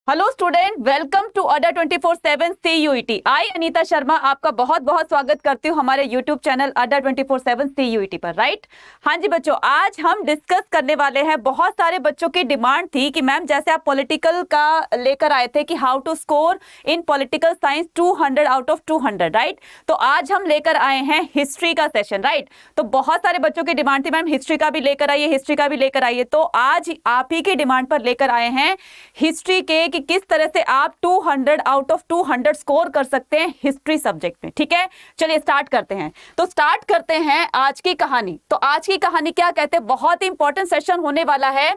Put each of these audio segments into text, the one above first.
Hello student, welcome to Adda 24/7 CUET। I Anita Sharma आपका बहुत बहुत स्वागत करती हूँ हमारे यूट्यूब चैनल अडा 24/7 CUET पर। राइट, हाँ जी बच्चों, आज हम डिस्कस करने वाले हैं। बहुत सारे बच्चों की डिमांड थी कि मैम जैसे आप पॉलिटिकल का लेकर आए थे कि how to score in political science 200 out of 200, right. तो आज हम लेकर आए हैं हिस्ट्री का सेशन, राइट। तो बहुत सारे बच्चों की डिमांड थी मैम हिस्ट्री का भी लेकर आइए, हिस्ट्री का भी लेकर आइए। तो आज आप ही की डिमांड पर लेकर आए हैं हिस्ट्री के कि किस तरह से आप 200 आउट ऑफ 200 स्कोर कर सकते हैं हिस्ट्री सब्जेक्ट में। ठीक है, चलिए स्टार्ट करते हैं। तो स्टार्ट करते हैं आज की कहानी। तो आज की कहानी क्या कहते हैं, बहुत ही इंपॉर्टेंट सेशन होने वाला है।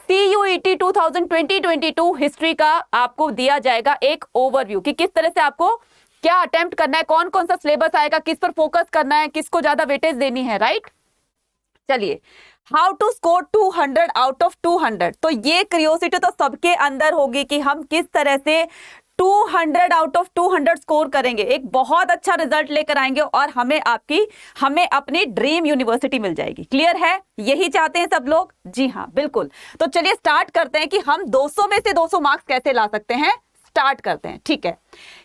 CUET 2020-22 हिस्ट्री का आपको दिया जाएगा एक ओवरव्यू कि किस तरह से आपको क्या अटेम्प्ट करना है, कौन कौन सा सिलेबस आएगा, किस पर फोकस करना है, किसको ज्यादा वेटेज देनी है। राइट, चलिए, how to score 200 out of 200। तो ये क्यूरियोसिटी तो सबके अंदर होगी कि हम किस तरह से 200 आउट ऑफ 200 स्कोर करेंगे, एक बहुत अच्छा रिजल्ट लेकर आएंगे और हमें अपनी ड्रीम यूनिवर्सिटी मिल जाएगी। क्लियर है, यही चाहते हैं सब लोग? जी हाँ, बिल्कुल। तो चलिए स्टार्ट करते हैं कि हम 200 में से 200 मार्क्स कैसे ला सकते हैं। स्टार्ट करते हैं, ठीक है।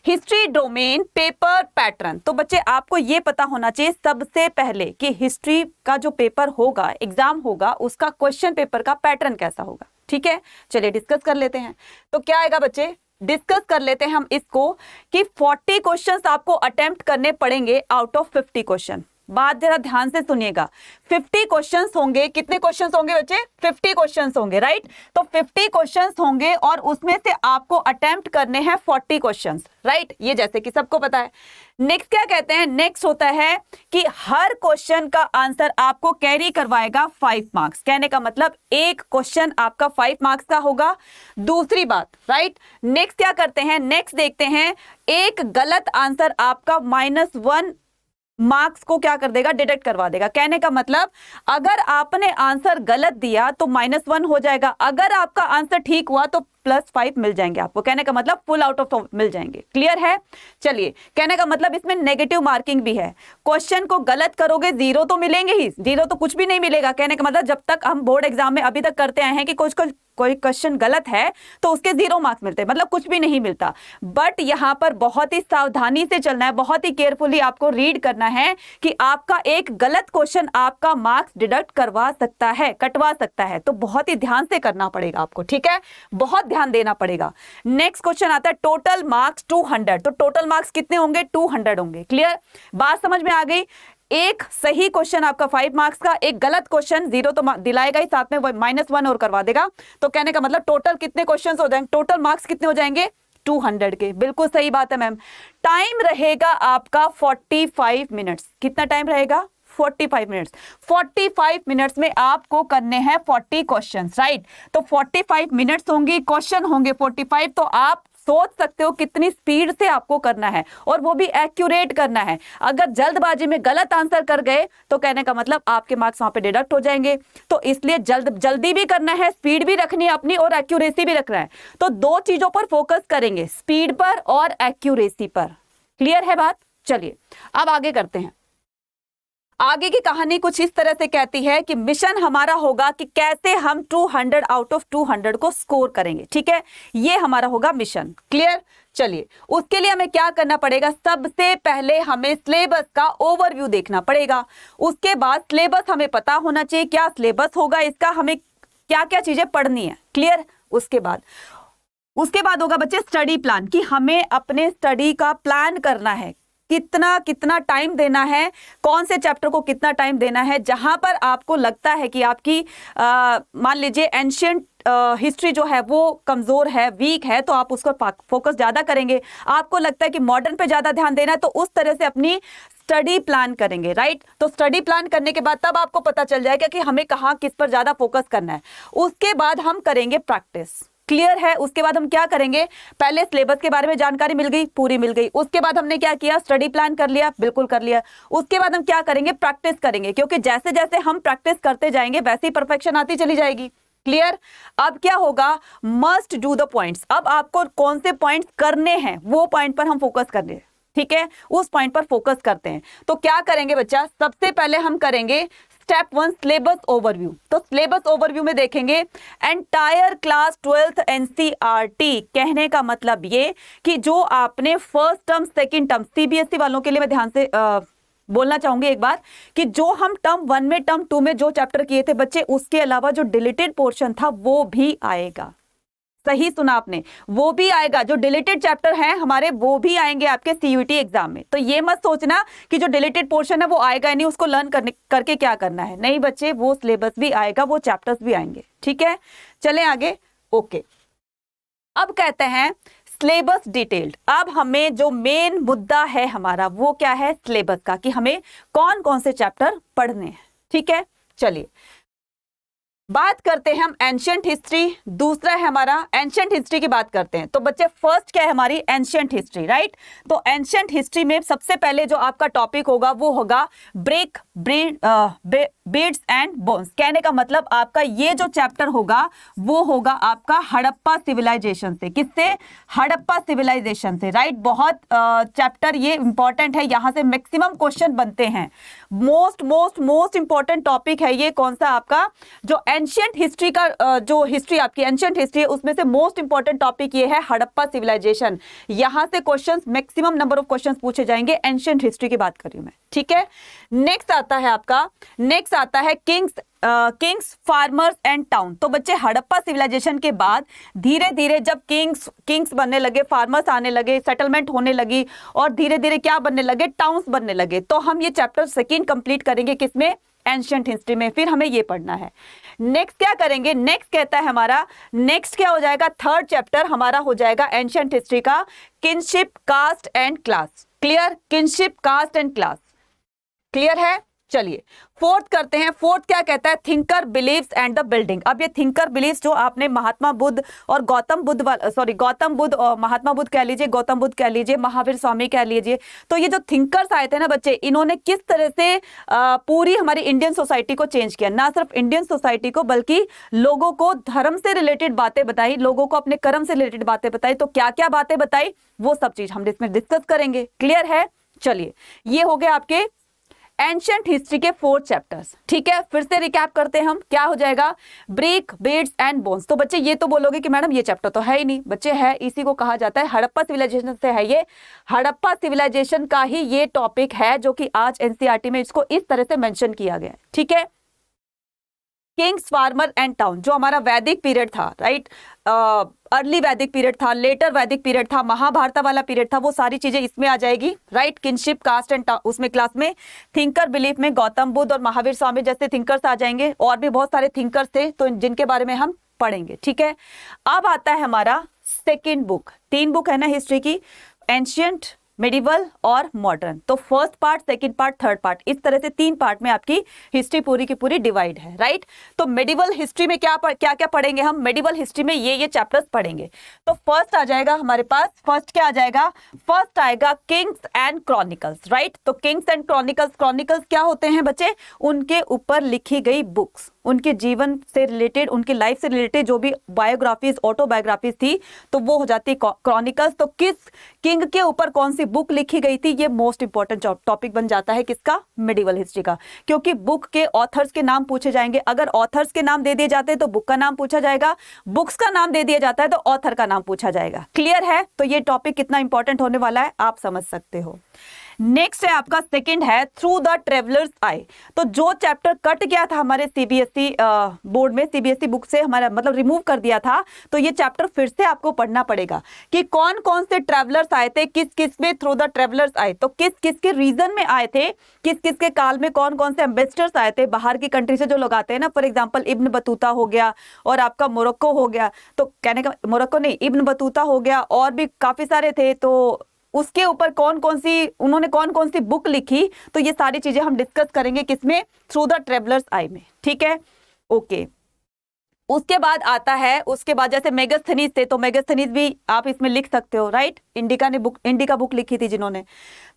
History domain paper pattern. तो बच्चे आपको ये पता होना चाहिए सबसे पहले कि हिस्ट्री का जो पेपर होगा, एग्जाम होगा, उसका क्वेश्चन पेपर का पैटर्न कैसा होगा। ठीक है, चलिए डिस्कस कर लेते हैं। तो क्या आएगा बच्चे, डिस्कस कर लेते हैं हम इसको कि 40 क्वेश्चंस आपको अटेम्प्ट करने पड़ेंगे आउट ऑफ 50 क्वेश्चन। बात जरा ध्यान से सुनिएगा, 50 क्वेश्चंस होंगे। कितने क्वेश्चंस होंगे बच्चे? 50 क्वेश्चंस होंगे, राइट। तो 50 क्वेश्चंस होंगे और उसमें से आपको अटेम्प्ट करने हैं 40 क्वेश्चंस, राइट। ये जैसे कि सबको पता है। नेक्स्ट क्या कहते हैं, नेक्स्ट होता है कि हर क्वेश्चन का आंसर आपको कैरी करवाएगा 5 मार्क्स। कहने का मतलब एक क्वेश्चन आपका 5 मार्क्स का होगा। दूसरी बात, राइट, नेक्स्ट क्या करते हैं, नेक्स्ट देखते हैं, एक गलत आंसर आपका -1 मार्क्स को क्या कर देगा, डिडक्ट करवा देगा। कहने का मतलब अगर आपने आंसर गलत दिया तो -1 हो जाएगा, अगर आपका आंसर ठीक हुआ तो +5 मिल जाएंगे आपको। कहने का मतलब फुल आउट ऑफ मिल जाएंगे। क्लियर है, चलिए। कहने का मतलब इसमें नेगेटिव मार्किंग भी है। क्वेश्चन को गलत करोगे 0 तो मिलेंगे ही, 0 तो कुछ भी नहीं मिलेगा। कहने का मतलब जब तक हम बोर्ड एग्जाम में अभी तक करते आए हैं कि कोई क्वेश्चन गलत है तो उसके 0 मार्क्स मिलते हैं, मतलब कुछ भी नहीं मिलता। बट यहां पर बहुत ही सावधानी से चलना है, बहुत ही केयरफुली आपको रीड करना है कि आपका एक गलत क्वेश्चन आपका मार्क्स डिडक्ट करवा सकता है, कटवा सकता है। तो बहुत ही ध्यान से करना पड़ेगा आपको, ठीक है, बहुत ध्यान देना पड़ेगा। नेक्स्ट क्वेश्चन आता है टोटल मार्क्स 200। तो टोटल मार्क्स कितने होंगे? 200 होंगे। क्लियर, बात समझ में आ गई। एक सही क्वेश्चन आपका 5 मार्क्स का, एक गलत क्वेश्चन 0 तो दिलाएगा ही, साथ में -1 और करवा देगा। तो कहने का मतलब टोटल कितने क्वेश्चंस हो जाएंगे, टोटल मार्क्स कितने हो जाएंगे? 200 के। बिल्कुल सही बात है मैम। टाइम रहेगा आपका 45 मिनट्स। कितना टाइम रहेगा? 45 मिनट्स। 45 मिनट्स में आपको करने हैं 40 क्वेश्चंस, राइट। तो 45 मिनट्स होंगे, क्वेश्चन होंगे 45। तो आप सोच सकते हो कितनी स्पीड से आपको करना है, और वो भी एक्यूरेट करना है। अगर जल्दबाजी में गलत आंसर कर गए तो कहने का मतलब आपके मार्क्स वहां पे डिडक्ट हो जाएंगे। तो इसलिए जल्दी भी करना है, स्पीड भी रखनी है अपनी, और एक्यूरेसी भी रखना है। तो 2 चीजों पर फोकस करेंगे, स्पीड पर और एक्यूरेसी पर। क्लियर है बात? चलिए अब आगे करते हैं। आगे की कहानी कुछ इस तरह से कहती है कि मिशन हमारा होगा कि कैसे हम 200 आउट ऑफ 200 को स्कोर करेंगे। ठीक है, ये हमारा होगा मिशन। क्लियर, चलिए उसके लिए हमें क्या करना पड़ेगा, सबसे पहले हमें सिलेबस का ओवरव्यू देखना पड़ेगा। उसके बाद सिलेबस हमें पता होना चाहिए, क्या सिलेबस होगा इसका, हमें क्या क्या चीजें पढ़नी है। क्लियर, उसके बाद होगा बच्चे स्टडी प्लान, कि हमें अपने स्टडी का प्लान करना है, कितना टाइम देना है, कौन से चैप्टर को कितना टाइम देना है। जहां पर आपको लगता है कि आपकी मान लीजिए एंशिएंट हिस्ट्री जो है वो कमजोर है, वीक है, तो आप उसको फोकस ज्यादा करेंगे। आपको लगता है कि मॉडर्न पे ज्यादा ध्यान देना है, तो उस तरह से अपनी स्टडी प्लान करेंगे, राइट। तो स्टडी प्लान करने के बाद तब आपको पता चल जाएगा कि हमें कहाँ किस पर ज्यादा फोकस करना है। उसके बाद हम करेंगे प्रैक्टिस। क्लियर है, उसके बाद हम क्या करेंगे, पहले सिलेबस के बारे में जानकारी मिल गई, पूरी मिल गई। उसके बाद हमने क्या किया, स्टडी प्लान कर लिया, बिल्कुल कर लिया। उसके बाद हम क्या करेंगे, प्रैक्टिस करेंगे, क्योंकि जैसे जैसे हम प्रैक्टिस करते जाएंगे वैसे ही परफेक्शन आती चली जाएगी। क्लियर, अब क्या होगा, मस्ट डू द पॉइंट्स। अब आपको कौन से पॉइंट्स करने हैं वो पॉइंट पर हम फोकस कर रहे हैं। ठीक है, उस पॉइंट पर फोकस करते हैं। तो क्या करेंगे बच्चा, सबसे पहले हम करेंगे स्टेप 1 सिलेबस ओवरव्यू। तो सिलेबस ओवरव्यू में देखेंगे एंटायर क्लास 12th एनसीईआरटी, कहने का मतलब ये कि जो आपने first term second term, CBSE वालों के लिए मैं ध्यान से बोलना चाहूंगी एक बार कि जो हम टर्म 1 में टर्म 2 में जो चैप्टर किए थे बच्चे, उसके अलावा जो डिलीटेड पोर्शन था वो भी आएगा। सही सुना आपने, वो भी आएगा। जो डिलीटेड चैप्टर हैं हमारे वो भी आएंगे आपके सीयूईटी एग्जाम में। तो ये मत सोचना कि जो डिलीटेड पोर्शन है वो आएगा नहीं, उसको लर्न करके क्या करना है। नहीं बच्चे, वो सिलेबस भी आएगा, वो चैप्टर्स भी आएंगे। ठीक है, चलें आगे। ओके, अब कहते हैं सिलेबस डिटेल्ड। अब हमें जो मेन मुद्दा है हमारा वो क्या है, सिलेबस का, कि हमें कौन कौन से चैप्टर पढ़ने हैं। ठीक है, चलिए बात करते हैं हम एंशिएंट हिस्ट्री। दूसरा है हमारा एंशिएंट हिस्ट्री की बात करते हैं। तो बच्चे फर्स्ट क्या है हमारी एंशिएंट हिस्ट्री, राइट। तो एंशिएंट हिस्ट्री में सबसे पहले जो आपका टॉपिक होगा वो होगा ब्रेक बीड्स एंड बोन्स। कहने का मतलब आपका ये जो चैप्टर होगा वो होगा आपका हड़प्पा सिविलाइजेशन से। किससे? हड़प्पा सिविलाइजेशन से, राइट। बहुत चैप्टर ये इंपॉर्टेंट है, यहां से मैक्सिमम क्वेश्चन बनते हैं। मोस्ट इंपॉर्टेंट टॉपिक है ये। कौन सा? आपका जो एंशिएंट हिस्ट्री का जो हिस्ट्री आपकी एंशिएंट हिस्ट्री है उसमें से मोस्ट इंपॉर्टेंट टॉपिक ये है हड़प्पा सिविलाइजेशन। यहां से questions, maximum number of questions पूछे जाएंगे। एंशिएंट हिस्ट्री की बात कर रही हूं मैं। ठीक है, नेक्स्ट आता है किंग्स फार्मर्स एंड टाउन। तो बच्चे हड़प्पा सिविलाइजेशन के बाद धीरे धीरे जब किंग्स बनने लगे, फार्मर्स आने लगे, सेटलमेंट होने लगी और धीरे धीरे क्या बनने लगे, टाउन्स बनने लगे। तो हम ये चैप्टर सेकंड कंप्लीट करेंगे किसमें? एंशिएंट हिस्ट्री में। फिर हमें ये पढ़ना है। नेक्स्ट क्या करेंगे? नेक्स्ट कहता है हमारा, नेक्स्ट क्या हो जाएगा? थर्ड चैप्टर हमारा हो जाएगा एंशिएंट हिस्ट्री का kinship, caste and class. Clear? Kinship, caste and class clear है। चलिए फोर्थ करते हैं। फोर्थ क्या कहता है? Thinker, believes and the building. अब ये थिंकर बिलीव्स जो आपने महात्मा बुद्ध और गौतम बुद्ध और महात्मा बुद्ध कह लीजिए, गौतम बुद्ध कह लीजिए, महावीर स्वामी कह लीजिए, तो ये जो थिंकर्स आए थे ना बच्चे, इन्होंने किस तरह से पूरी हमारी इंडियन सोसाइटी को चेंज किया। ना सिर्फ इंडियन सोसाइटी को बल्कि लोगों को धर्म से रिलेटेड बातें बताई, लोगों को अपने कर्म से रिलेटेड बातें बताई। तो क्या क्या बातें बताई वो सब चीज हम इसमें डिस्कस करेंगे। क्लियर है? चलिए ये हो गया आपके एंशिएंट हिस्ट्री के 4 चैप्टर्स। ठीक है, फिर से रिकैप करते हैं हम। क्या हो जाएगा? Bricks, beads and bones. तो बच्चे ये तो बोलोगे कि मैडम ये चैप्टर तो है ही नहीं। बच्चे है, इसी को कहा जाता है हड़प्पा सिविलाइजेशन से है ये। हड़प्पा सिविलाइजेशन का ही ये टॉपिक है जो कि आज एनसीईआरटी में इसको इस तरह से मेंशन किया गया है। ठीक है, किंग्स, फार्मर एंड टाउन जो हमारा वैदिक पीरियड था, राइट, अर्ली वैदिक पीरियड था, लेटर वैदिक पीरियड था, महाभारत वाला पीरियड था, वो सारी चीजें इसमें आ जाएगी, राइट। किनशिप, कास्ट एंड उसमें क्लास में थिंकर बिलीफ में गौतम बुद्ध और महावीर स्वामी जैसे थिंकर्स आ जाएंगे। और भी बहुत सारे थिंकर्स थे तो जिनके बारे में हम पढ़ेंगे। ठीक है, अब आता है हमारा सेकेंड बुक। 3 बुक है ना हिस्ट्री की, एंशिएंट, मेडिवल और मॉडर्न। तो first part, second part, third part, इस तरह से 3 पार्ट में आपकी हिस्ट्री पूरी की पूरी डिवाइड है, राइट। तो मेडिवल हिस्ट्री में क्या क्या पढ़ेंगे हम? मेडिवल हिस्ट्री में ये चैप्टर्स पढ़ेंगे। तो फर्स्ट आ जाएगा हमारे पास, फर्स्ट क्या आ जाएगा? फर्स्ट आएगा किंग्स एंड क्रॉनिकल्स, राइट। तो किंग्स एंड क्रॉनिकल्स क्या होते हैं बच्चे? उनके ऊपर लिखी गई बुक्स, उनके जीवन से रिलेटेड, उनकी लाइफ से रिलेटेड जो भी बायोग्राफीज, ऑटोबायोग्राफीज थी तो वो हो जाती है क्रॉनिकल्स। तो किस किंग के ऊपर कौन सी बुक लिखी गई थी, ये मोस्ट इंपॉर्टेंट टॉपिक बन जाता है किसका? मेडिवल हिस्ट्री का। क्योंकि बुक के ऑथर्स के नाम पूछे जाएंगे। अगर ऑथर्स के नाम दे दिए जाते हैं तो बुक का नाम पूछा जाएगा, बुक्स का नाम दे दिया जाता है तो ऑथर का नाम पूछा जाएगा। क्लियर है? तो ये टॉपिक कितना इंपॉर्टेंट होने वाला है आप समझ सकते हो। नेक्स्ट है आपका सेकंड है थ्रू द ट्रेवलर्स आई। तो जो चैप्टर कट गया था हमारे सीबीएसई बोर्ड में, सीबीएसई बुक से हमारा मतलब रिमूव कर दिया था, तो ये चैप्टर फिर से आपको पढ़ना पड़ेगा कि कौन कौन से ट्रेवलर्स आए थे, किस किस में थ्रू द ट्रेवलर्स आए, तो किस किस के रीजन में आए थे, किस किस के काल में कौन कौन से एम्बेसडर्स आए थे बाहर की कंट्री से जो लोग आते हैं ना। फॉर एग्जाम्पल इब्न बतूता हो गया और आपका मोरक्को हो गया, तो कहने का मोरक्को नहीं, इब्न बतूता हो गया और भी काफी सारे थे। तो उसके ऊपर उन्होंने कौन कौन सी बुक लिखी, तो ये सारी चीजें हम डिस्कस करेंगे किसमें? थ्रू द ट्रेवलर्स आई में। ठीक है, ओके। उसके बाद आता है, उसके बाद जैसे मेगास्थनीज थे, तो मेगास्थनीज भी आप इसमें लिख सकते हो, राइट। इंडिका बुक लिखी थी जिन्होंने।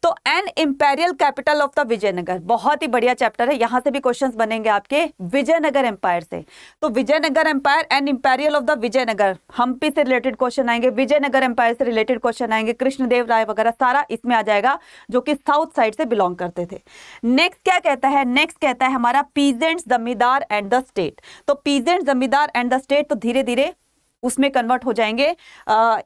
तो an imperial capital of the Vijayanagar, बहुत ही बढ़िया चैप्टर है, यहां से भी क्वेश्चंस बनेंगे आपके विजयनगर एम्पायर से। तो Vijayanagar empire and imperial of the Vijayanagar, Hampi से रिलेटेड क्वेश्चन आएंगे, विजयनगर एम्पायर से रिलेटेड क्वेश्चन आएंगे, कृष्णदेव राय वगैरह सारा इसमें आ जाएगा, जो कि साउथ साइड से बिलोंग करते थे। नेक्स्ट क्या कहता है, नेक्स्ट कहता है हमारा पीजेंट्स, जमींदार एंड द स्टेट। तो पीजेंट्स, जमींदार एंड द स्टेट, तो धीरे धीरे उसमें कन्वर्ट हो जाएंगे।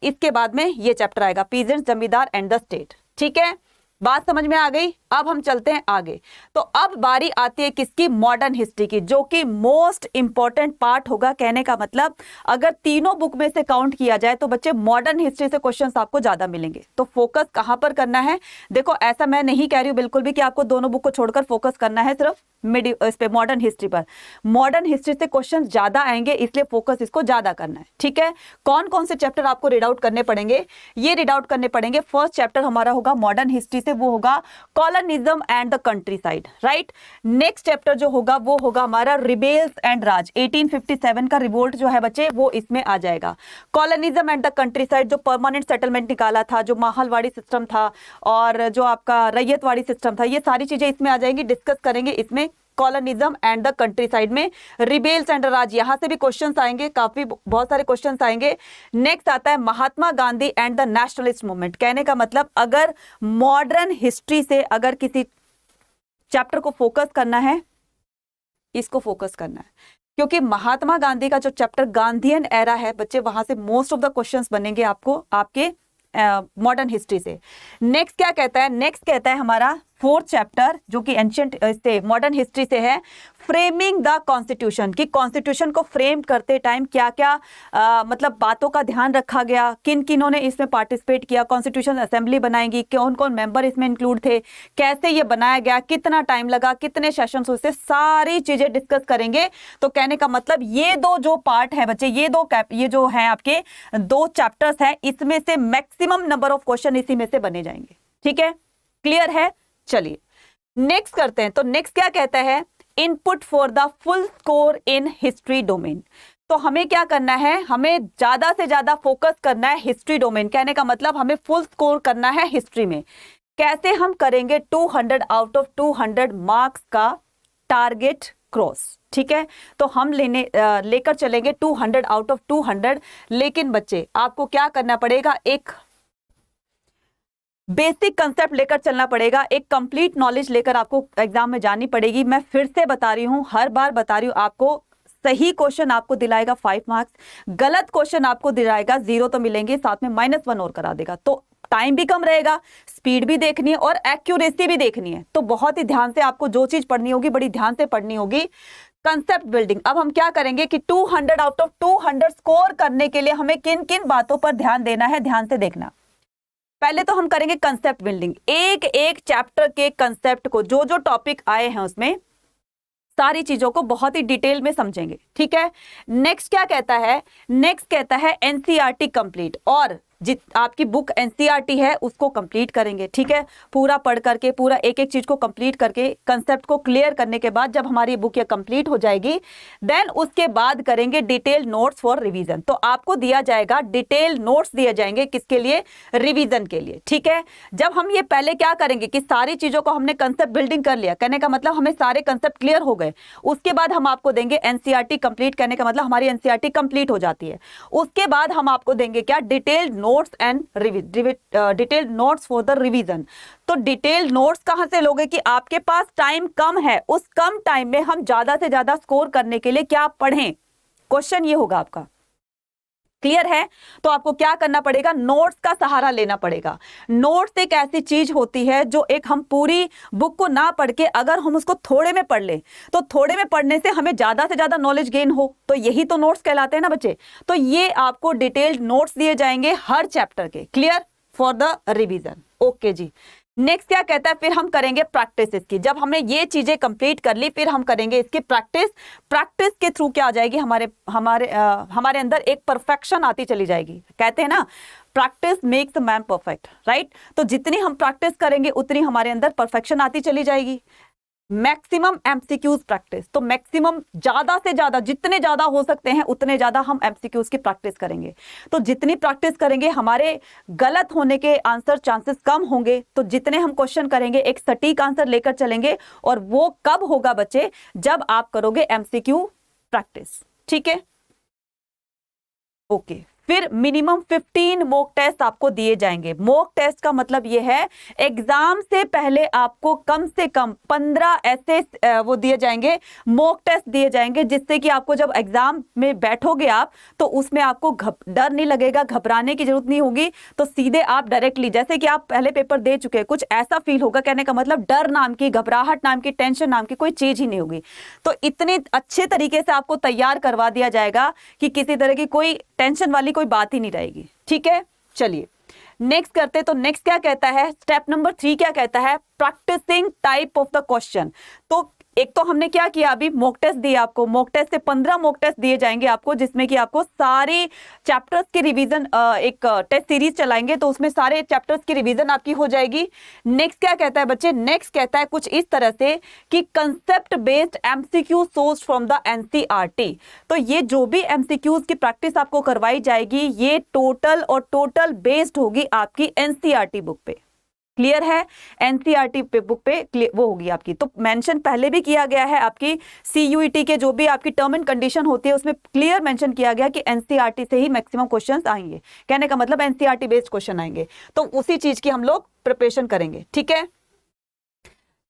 इसके बाद में ये चैप्टर आएगा, पीजेंट्स, जमींदार एंड द स्टेट। ठीक है, बात समझ में आ गई। अब हम चलते हैं आगे। तो अब बारी आती है किसकी, मॉडर्न हिस्ट्री की, जो कि मोस्ट इंपॉर्टेंट पार्ट होगा। कहने का मतलब अगर तीनों बुक में से काउंट किया जाए तो बच्चे मॉडर्न हिस्ट्री से क्वेश्चंस आपको ज्यादा मिलेंगे। तो फोकस कहां पर करना है, देखो ऐसा मैं नहीं कह रही हूं बिल्कुल भी कि आपको दोनों बुक को छोड़कर फोकस करना है सिर्फ इस पे मॉडर्न हिस्ट्री पर। मॉडर्न हिस्ट्री से क्वेश्चन ज्यादा आएंगे, इसलिए फोकस इसको ज्यादा करना है। ठीक है, कौन कौन से चैप्टर आपको रीड आउट करने पड़ेंगे, ये रीड आउट करने पड़ेंगे। फर्स्ट चैप्टर हमारा होगा मॉडर्न हिस्ट्री से, वो होगा colonialism and the country side, right. Next chapter जो होगा वो होगा हमारा रिबेल्स एंड राज, 1857 का रिवोल्ट जो है बच्चे वो इसमें आ जाएगा। Colonialism and the country side, जो परमानेंट सेटलमेंट निकाला था, जो माहलवाड़ी सिस्टम था और जो आपका रैयतवाड़ी सिस्टम था, ये सारी चीजें इसमें आ जाएंगी, डिस्कस करेंगे इसमें colonialism and the countryside में। रिबेल्स एंड राज, यहां से भी क्वेश्चंस आएंगे, काफी बहुत सारे क्वेश्चंस आएंगे। नेक्स्ट आता है Mahatma Gandhi and the nationalist movement. कहने का मतलब अगर मॉडर्न हिस्ट्री से अगर किसी चैप्टर को फोकस करना है, इसको फोकस करना है, क्योंकि महात्मा गांधी का जो चैप्टर गांधीयन एरा है बच्चे, वहां से मोस्ट ऑफ द क्वेश्चंस बनेंगे आपको आपके मॉडर्न हिस्ट्री से। नेक्स्ट क्या कहता है, नेक्स्ट कहता है हमारा फोर्थ चैप्टर जो कि एंशिएंट से मॉडर्न हिस्ट्री से है, फ्रेमिंग द कॉन्स्टिट्यूशन, कि कॉन्स्टिट्यूशन को फ्रेम करते टाइम क्या क्या मतलब बातों का ध्यान रखा गया, किन किन्हों ने इसमें पार्टिसिपेट किया, कॉन्स्टिट्यूशन असेंबली बनाएगी, कौन कौन मेंबर इसमें इंक्लूड थे, कैसे ये बनाया गया, कितना टाइम लगा, कितने सेशंस हुए, सारी चीजें डिस्कस करेंगे। तो कहने का मतलब ये दो जो पार्ट है बच्चे, ये जो है आपके दो चैप्टर्स हैं, इसमें से मैक्सिमम नंबर ऑफ क्वेश्चन इसी में से बने जाएंगे। ठीक है, क्लियर है। चलिए नेक्स्ट करते हैं। तो नेक्स्ट क्या कहता है, input for the full score in history domain. तो हमें क्या करना है, हमें ज्यादा से ज्यादा फोकस करना है हिस्ट्री डोमेन। कहने का मतलब हमें फुल स्कोर करना है हिस्ट्री में। कैसे हम करेंगे, 200 आउट ऑफ 200 मार्क्स का टारगेट क्रॉस। ठीक है, तो हम लेकर चलेंगे 200 आउट ऑफ 200। लेकिन बच्चे आपको क्या करना पड़ेगा, एक बेसिक कंसेप्ट लेकर चलना पड़ेगा, एक कंप्लीट नॉलेज लेकर आपको एग्जाम में जानी पड़ेगी। मैं फिर से बता रही हूं, हर बार बता रही हूं, आपको सही क्वेश्चन आपको दिलाएगा 5 मार्क्स, गलत क्वेश्चन आपको दिलाएगा 0 तो मिलेंगे, साथ में -1 और करा देगा। तो टाइम भी कम रहेगा, स्पीड भी देखनी है और एक्यूरेसी भी देखनी है। तो बहुत ही ध्यान से आपको जो चीज पढ़नी होगी बड़ी ध्यान से पढ़नी होगी। कंसेप्ट बिल्डिंग, अब हम क्या करेंगे कि 200 आउट ऑफ 200 स्कोर करने के लिए हमें किन किन बातों पर ध्यान देना है, ध्यान से देखना। पहले तो हम करेंगे कंसेप्ट बिल्डिंग, एक एक चैप्टर के कंसेप्ट को, जो जो टॉपिक आए हैं उसमें सारी चीजों को बहुत ही डिटेल में समझेंगे। ठीक है, नेक्स्ट क्या कहता है, नेक्स्ट कहता है एनसीईआरटी कंप्लीट, और आपकी बुक एनसीईआरटी है उसको कंप्लीट करेंगे। ठीक है, पूरा पढ़ करके, पूरा एक एक चीज को कंप्लीट करके, कंसेप्ट को क्लियर करने के बाद जब हमारी बुक ये कंप्लीट हो जाएगी, देन उसके बाद करेंगे डिटेल नोट्स फॉर रिवीजन। तो आपको दिया जाएगा डिटेल नोट्स दिए जाएंगे, किसके लिए, रिवीजन के लिए। ठीक है, जब हम ये पहले क्या करेंगे कि सारी चीजों को हमने कंसेप्ट बिल्डिंग कर लिया, कहने का मतलब हमें सारे कंसेप्ट क्लियर हो गए, उसके बाद हम आपको देंगे एनसीईआरटी कंप्लीट। कहने का मतलब हमारी एनसीईआरटी कंप्लीट हो जाती है, उसके बाद हम आपको देंगे क्या, detailed notes and detailed notes for the revision. तो डिटेल्ड नोट्स कहां से लोगे कि आपके पास टाइम कम है, उस कम टाइम में हम ज्यादा से ज्यादा स्कोर करने के लिए क्या पढ़ें, क्वेश्चन ये होगा आपका। क्लियर है, तो आपको क्या करना पड़ेगा, नोट्स का सहारा लेना पड़ेगा। नोट्स एक ऐसी चीज होती है जो एक हम पूरी बुक को ना पढ़ के अगर हम उसको थोड़े में पढ़ ले, तो थोड़े में पढ़ने से हमें ज्यादा से ज्यादा नॉलेज गेन हो, तो यही तो नोट्स कहलाते हैं ना बच्चे। तो ये आपको डिटेल्ड नोट्स दिए जाएंगे हर चैप्टर के, clear, for the revision. Okay जी, नेक्स्ट क्या कहता है, फिर हम करेंगे प्रैक्टिस इसकी। जब हमने ये चीजें कंप्लीट कर ली, फिर हम करेंगे इसकी प्रैक्टिस। प्रैक्टिस के थ्रू क्या आ जाएगी, हमारे अंदर एक परफेक्शन आती चली जाएगी। कहते हैं ना, practice makes the man perfect, right. तो जितनी हम प्रैक्टिस करेंगे उतनी हमारे अंदर परफेक्शन आती चली जाएगी। Maximum MCQs practice. तो मैक्सिमम, ज्यादा से ज्यादा, जितने ज्यादा हो सकते हैं उतने ज्यादा हम एमसीक्यूज की प्रैक्टिस करेंगे। तो जितनी प्रैक्टिस करेंगे हमारे गलत होने के आंसर चांसेस कम होंगे। तो जितने हम क्वेश्चन करेंगे एक सटीक आंसर लेकर चलेंगे, और वो कब होगा बच्चे, जब आप करोगे एमसीक्यू प्रैक्टिस। ठीक है, ओके। फिर मिनिमम 15 मॉक टेस्ट आपको दिए जाएंगे। मॉक टेस्ट का मतलब यह है एग्जाम से पहले आपको कम से कम 15 ऐसे वो दिए जाएंगे, मॉक टेस्ट दिए जाएंगे, जिससे कि आपको जब एग्जाम में बैठोगे आप तो उसमें आपको डर नहीं लगेगा, घबराने की जरूरत नहीं होगी। तो सीधे आप डायरेक्टली, जैसे कि आप पहले पेपर दे चुके हैं, कुछ ऐसा फील होगा। कहने का मतलब डर नाम की, घबराहट नाम की, टेंशन नाम की कोई चीज ही नहीं होगी। तो इतने अच्छे तरीके से आपको तैयार करवा दिया जाएगा कि किसी तरह की कोई टेंशन वाली कोई बात ही नहीं रहेगी। ठीक है, चलिए नेक्स्ट करते। तो नेक्स्ट क्या कहता है, स्टेप नंबर 3 क्या कहता है, practising type of the question. तो एक तो हमने क्या किया, अभी मॉक टेस्ट दिया आपको। मॉक टेस्ट से 15 मॉक टेस्ट दिए जाएंगे आपको, जिसमें कि आपको सारे चैप्टर्स की रिवीजन, एक टेस्ट सीरीज चलाएंगे तो उसमें सारे चैप्टर्स की रिवीजन आपकी हो जाएगी। नेक्स्ट क्या कहता है बच्चे, नेक्स्ट कहता है कुछ इस तरह से कि concept based MCQ source from the NCERT. तो ये जो भी एमसीक्यूज की प्रैक्टिस आपको करवाई जाएगी, ये टोटल बेस्ड होगी आपकी एनसीईआरटी बुक पे। क्लियर है, एनसीईआरटी पे बुक पे वो होगी आपकी। तो मेंशन पहले भी किया गया है, आपकी सीयूईटी के जो भी आपकी टर्म एंड कंडीशन होती है उसमें क्लियर मेंशन किया गया कि एनसीईआरटी से ही मैक्सिमम क्वेश्चंस आएंगे। कहने का मतलब एनसीईआरटी बेस्ड क्वेश्चन आएंगे, तो उसी चीज की हम लोग प्रिपरेशन करेंगे। ठीक है,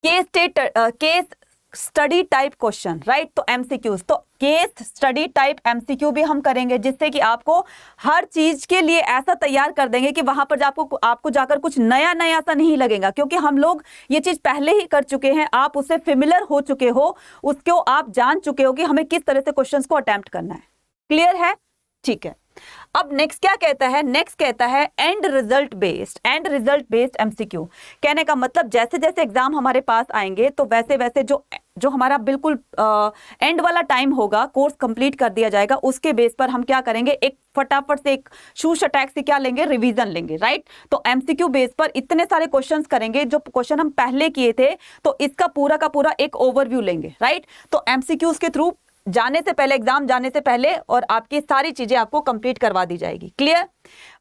case study type question, right. तो एमसीक्यूज, तो केस स्टडी टाइप एमसीक्यू भी हम करेंगे, जिससे कि आपको हर चीज के लिए ऐसा तैयार कर देंगे कि वहां पर आपको जाकर कुछ नया सा नहीं लगेगा, क्योंकि हम लोग ये चीज पहले ही कर चुके हैं, आप उससे फेमिलियर हो चुके हो, उसको आप जान चुके हो कि हमें किस तरह से क्वेश्चंस को अटेम्प्ट करना है। क्लियर है, ठीक है। अब नेक्स्ट क्या कहता है, नेक्स्ट कहता है एंड रिजल्ट बेस्ड एमसीक्यू। कहने का मतलब जैसे जैसे एग्जाम हमारे पास आएंगे तो वैसे वैसे जो हमारा बिल्कुल एंड वाला टाइम होगा, कोर्स कंप्लीट कर दिया जाएगा, उसके बेस पर हम क्या करेंगे, एक फटाफट से एक शूश अटैक से क्या लेंगे, रिवीजन लेंगे, राइट। तो एमसीक्यू बेस पर इतने सारे क्वेश्चंस करेंगे, जो क्वेश्चन हम पहले किए थे, तो इसका पूरा का पूरा एक ओवरव्यू लेंगे, राइट। तो एमसीक्यूज के थ्रू जाने से पहले, एग्जाम जाने से पहले, और आपकी सारी चीजें आपको कंप्लीट करवा दी जाएगी। क्लियर।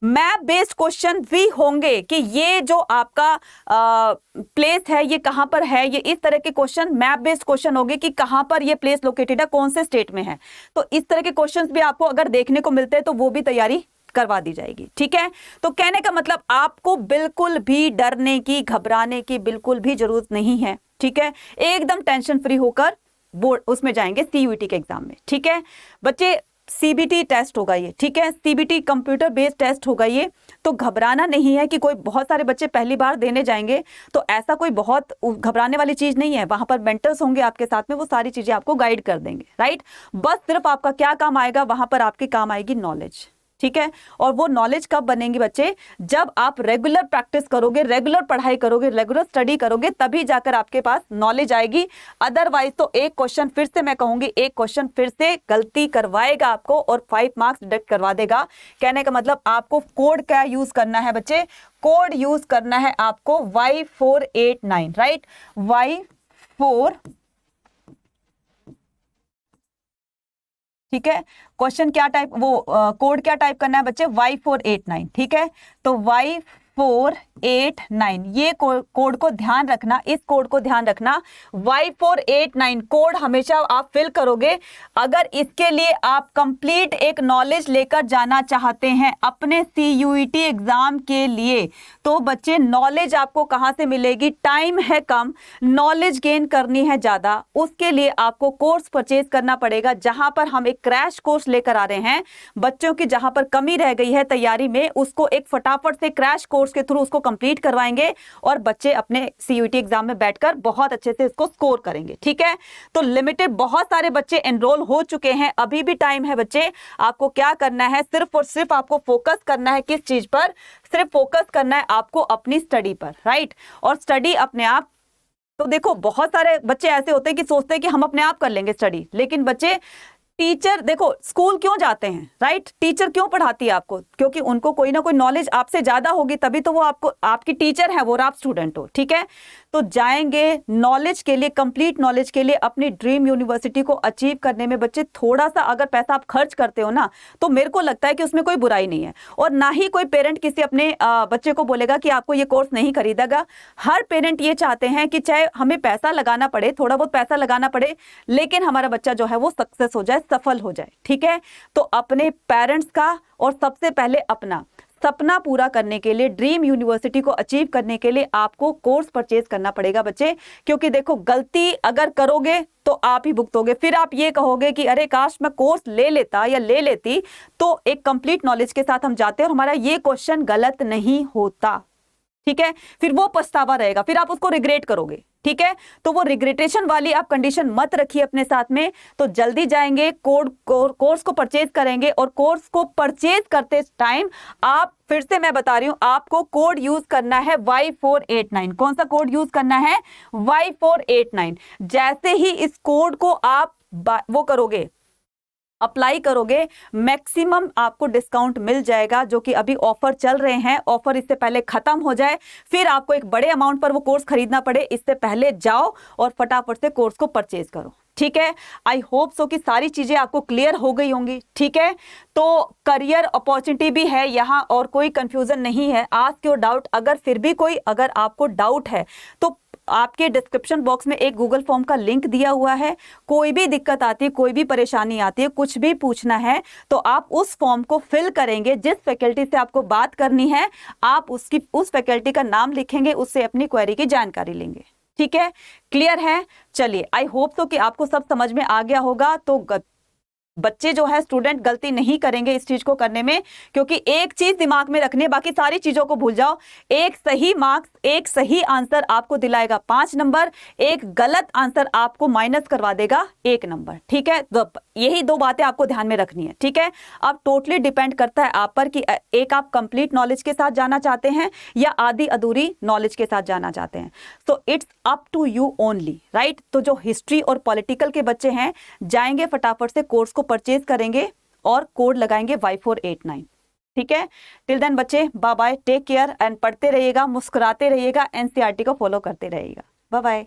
मैप बेस्ड क्वेश्चन भी होंगे कि ये जो आपका प्लेस है ये कहां पर है, ये इस तरह के क्वेश्चन मैप बेस्ड क्वेश्चन होंगे कि कहां पर ये प्लेस लोकेटेड है, कौन से स्टेट में है। तो इस तरह के क्वेश्चंस भी आपको अगर देखने को मिलते हैं तो वो भी तैयारी करवा दी जाएगी। ठीक है, तो कहने का मतलब आपको बिल्कुल भी डरने की, घबराने की बिल्कुल भी जरूरत नहीं है। ठीक है, एकदम टेंशन फ्री होकर बोर्ड उसमें जाएंगे सीयूईटी के एग्जाम में। ठीक है बच्चे, सीबीटी टेस्ट होगा ये। ठीक है, सीबीटी कंप्यूटर बेस्ड टेस्ट होगा ये। तो घबराना नहीं है कि कोई, बहुत सारे बच्चे पहली बार देने जाएंगे, तो ऐसा कोई बहुत घबराने वाली चीज नहीं है। वहां पर मेंटर्स होंगे आपके साथ में, वो सारी चीजें आपको गाइड कर देंगे, राइट। बस सिर्फ आपका क्या काम आएगा, वहां पर आपके काम आएगी नॉलेज। ठीक है, और वो नॉलेज कब बनेगी बच्चे, जब आप रेगुलर प्रैक्टिस करोगे, रेगुलर पढ़ाई करोगे, रेगुलर स्टडी करोगे, तभी जाकर आपके पास नॉलेज आएगी। अदरवाइज तो एक क्वेश्चन फिर से, मैं कहूंगी एक क्वेश्चन फिर से गलती करवाएगा आपको और 5 मार्क्स डिडक्ट करवा देगा। कहने का मतलब आपको कोड क्या यूज करना है बच्चे, कोड यूज करना है आपको Y489, राइट। Y4, ठीक है, क्वेश्चन क्या टाइप, वो कोड क्या टाइप करना है बच्चे, Y489। ठीक है, तो Y489 ये कोड को ध्यान रखना, इस कोड को ध्यान रखना। Y489 कोड हमेशा आप फिल करोगे। अगर इसके लिए आप कंप्लीट एक नॉलेज लेकर जाना चाहते हैं अपने सीयूईटी एग्जाम के लिए, तो बच्चे नॉलेज आपको कहां से मिलेगी, टाइम है कम, नॉलेज गेन करनी है ज्यादा, उसके लिए आपको कोर्स परचेज करना पड़ेगा। जहां पर हम एक क्रैश कोर्स लेकर आ रहे हैं, बच्चों की जहां पर कमी रह गई है तैयारी में, उसको एक फटाफट से क्रैश कोर्स के थ्रू उसको कंप्लीट करवाएंगे और बच्चे अपने सीयूईटी एग्जाम में बैठकर बहुत अच्छे से इसको स्कोर करेंगे। ठीक है, तो लिमिटेड बहुत सारे बच्चे एनरोल हो चुके हैं, अभी भी टाइम है बच्चे। आपको क्या करना है, सिर्फ और सिर्फ आपको फोकस करना है किस चीज पर, सिर्फ फोकस करना है आपको अपनी स्टडी पर, राइट। और स्टडी अपने आप, तो देखो बहुत सारे बच्चे ऐसे होते हैं कि सोचते हैं कि हम अपने आप कर लेंगे स्टडी, लेकिन बच्चे टीचर देखो स्कूल क्यों जाते हैं, राइट? टीचर क्यों पढ़ाती है आपको? क्योंकि उनको कोई ना कोई नॉलेज आपसे ज्यादा होगी, तभी तो वो आपको, आपकी टीचर है वो और आप स्टूडेंट हो, ठीक है? तो जाएंगे नॉलेज के लिए, कंप्लीट नॉलेज के लिए, अपनी ड्रीम यूनिवर्सिटी को अचीव करने में बच्चे थोड़ा सा अगर पैसा आप खर्च करते हो ना, तो मेरे को लगता है कि उसमें कोई बुराई नहीं है। और ना ही कोई पेरेंट किसी अपने बच्चे को बोलेगा कि आपको ये कोर्स नहीं खरीदेगा। हर पेरेंट ये चाहते हैं कि चाहे हमें पैसा लगाना पड़े, थोड़ा बहुत पैसा लगाना पड़े, लेकिन हमारा बच्चा जो है वो सक्सेस हो जाए, सफल हो जाए, ठीक है? तो अपने पेरेंट्स का और सबसे पहले अपना सपना पूरा करने के लिए, ड्रीम यूनिवर्सिटी को अचीव करने के लिए आपको कोर्स परचेज करना पड़ेगा बच्चे। क्योंकि देखो गलती अगर करोगे तो आप ही भुगतोगे। फिर आप ये कहोगे कि अरे काश मैं कोर्स ले लेता या ले लेती। तो एक कंप्लीट नॉलेज के साथ हम जाते हैं और हमारा ये क्वेश्चन गलत नहीं होता, ठीक है? फिर वो पछतावा रहेगा, फिर आप उसको रिग्रेट करोगे, ठीक है? तो वो रिग्रेटेशन वाली आप कंडीशन मत रखिए अपने साथ में। तो जल्दी जाएंगे, कोर्स को परचेज करेंगे, और कोर्स को परचेज करते टाइम आप, फिर से मैं बता रही हूं, आपको कोड यूज करना है Y489। कौन सा कोड यूज करना है? Y489। जैसे ही इस कोड को आप वो करोगे, अप्लाई करोगे, मैक्सिमम आपको डिस्काउंट मिल जाएगा, जो कि अभी ऑफर चल रहे हैं। ऑफर इससे पहले खत्म हो जाए, फिर आपको एक बड़े अमाउंट पर वो कोर्स खरीदना पड़े, इससे पहले जाओ और फटाफट से कोर्स को परचेज करो, ठीक है? आई होप सो कि सारी चीजें आपको क्लियर हो गई होंगी, ठीक है? तो करियर अपॉर्चुनिटी भी है यहाँ और कोई कंफ्यूजन नहीं है। Ask your doubt. अगर फिर भी कोई, अगर आपको डाउट है तो आपके डिस्क्रिप्शन बॉक्स में एक गूगल फॉर्म का लिंक दिया हुआ है। कोई भी दिक्कत आती है, कोई भी परेशानी आती है, कुछ भी पूछना है, तो आप उस फॉर्म को फिल करेंगे। जिस फैकल्टी से आपको बात करनी है, आप उस फैकल्टी का नाम लिखेंगे, उससे अपनी क्वेरी की जानकारी लेंगे, ठीक है? क्लियर है? चलिए, आई होप सो कि आपको सब समझ में आ गया होगा। तो बच्चे जो है, स्टूडेंट गलती नहीं करेंगे इस चीज को करने में, क्योंकि एक चीज दिमाग में रखनी है, बाकी सारी चीजों को भूल जाओ। एक सही मार्क्स, एक सही आंसर आपको दिलाएगा 5 नंबर, एक गलत आंसर आपको माइनस करवा देगा 1 नंबर, ठीक है? तो यही 2 बातें आपको ध्यान में रखनी है, ठीक है? अब टोटली डिपेंड करता है आप पर कि एक आप कंप्लीट नॉलेज के साथ जाना चाहते हैं या आधी अधूरी नॉलेज के साथ जाना चाहते हैं। So it's up to you only, right? तो जो हिस्ट्री और पॉलिटिकल के बच्चे हैं, जाएंगे फटाफट से कोर्स को परचेज करेंगे और कोड लगाएंगे Y489, ठीक है? टिल देन बच्चे, bye bye, take care and पढ़ते रहिएगा, मुस्कुराते रहिएगा, एनसीईआरटी को फॉलो करते रहिएगा। Bye bye.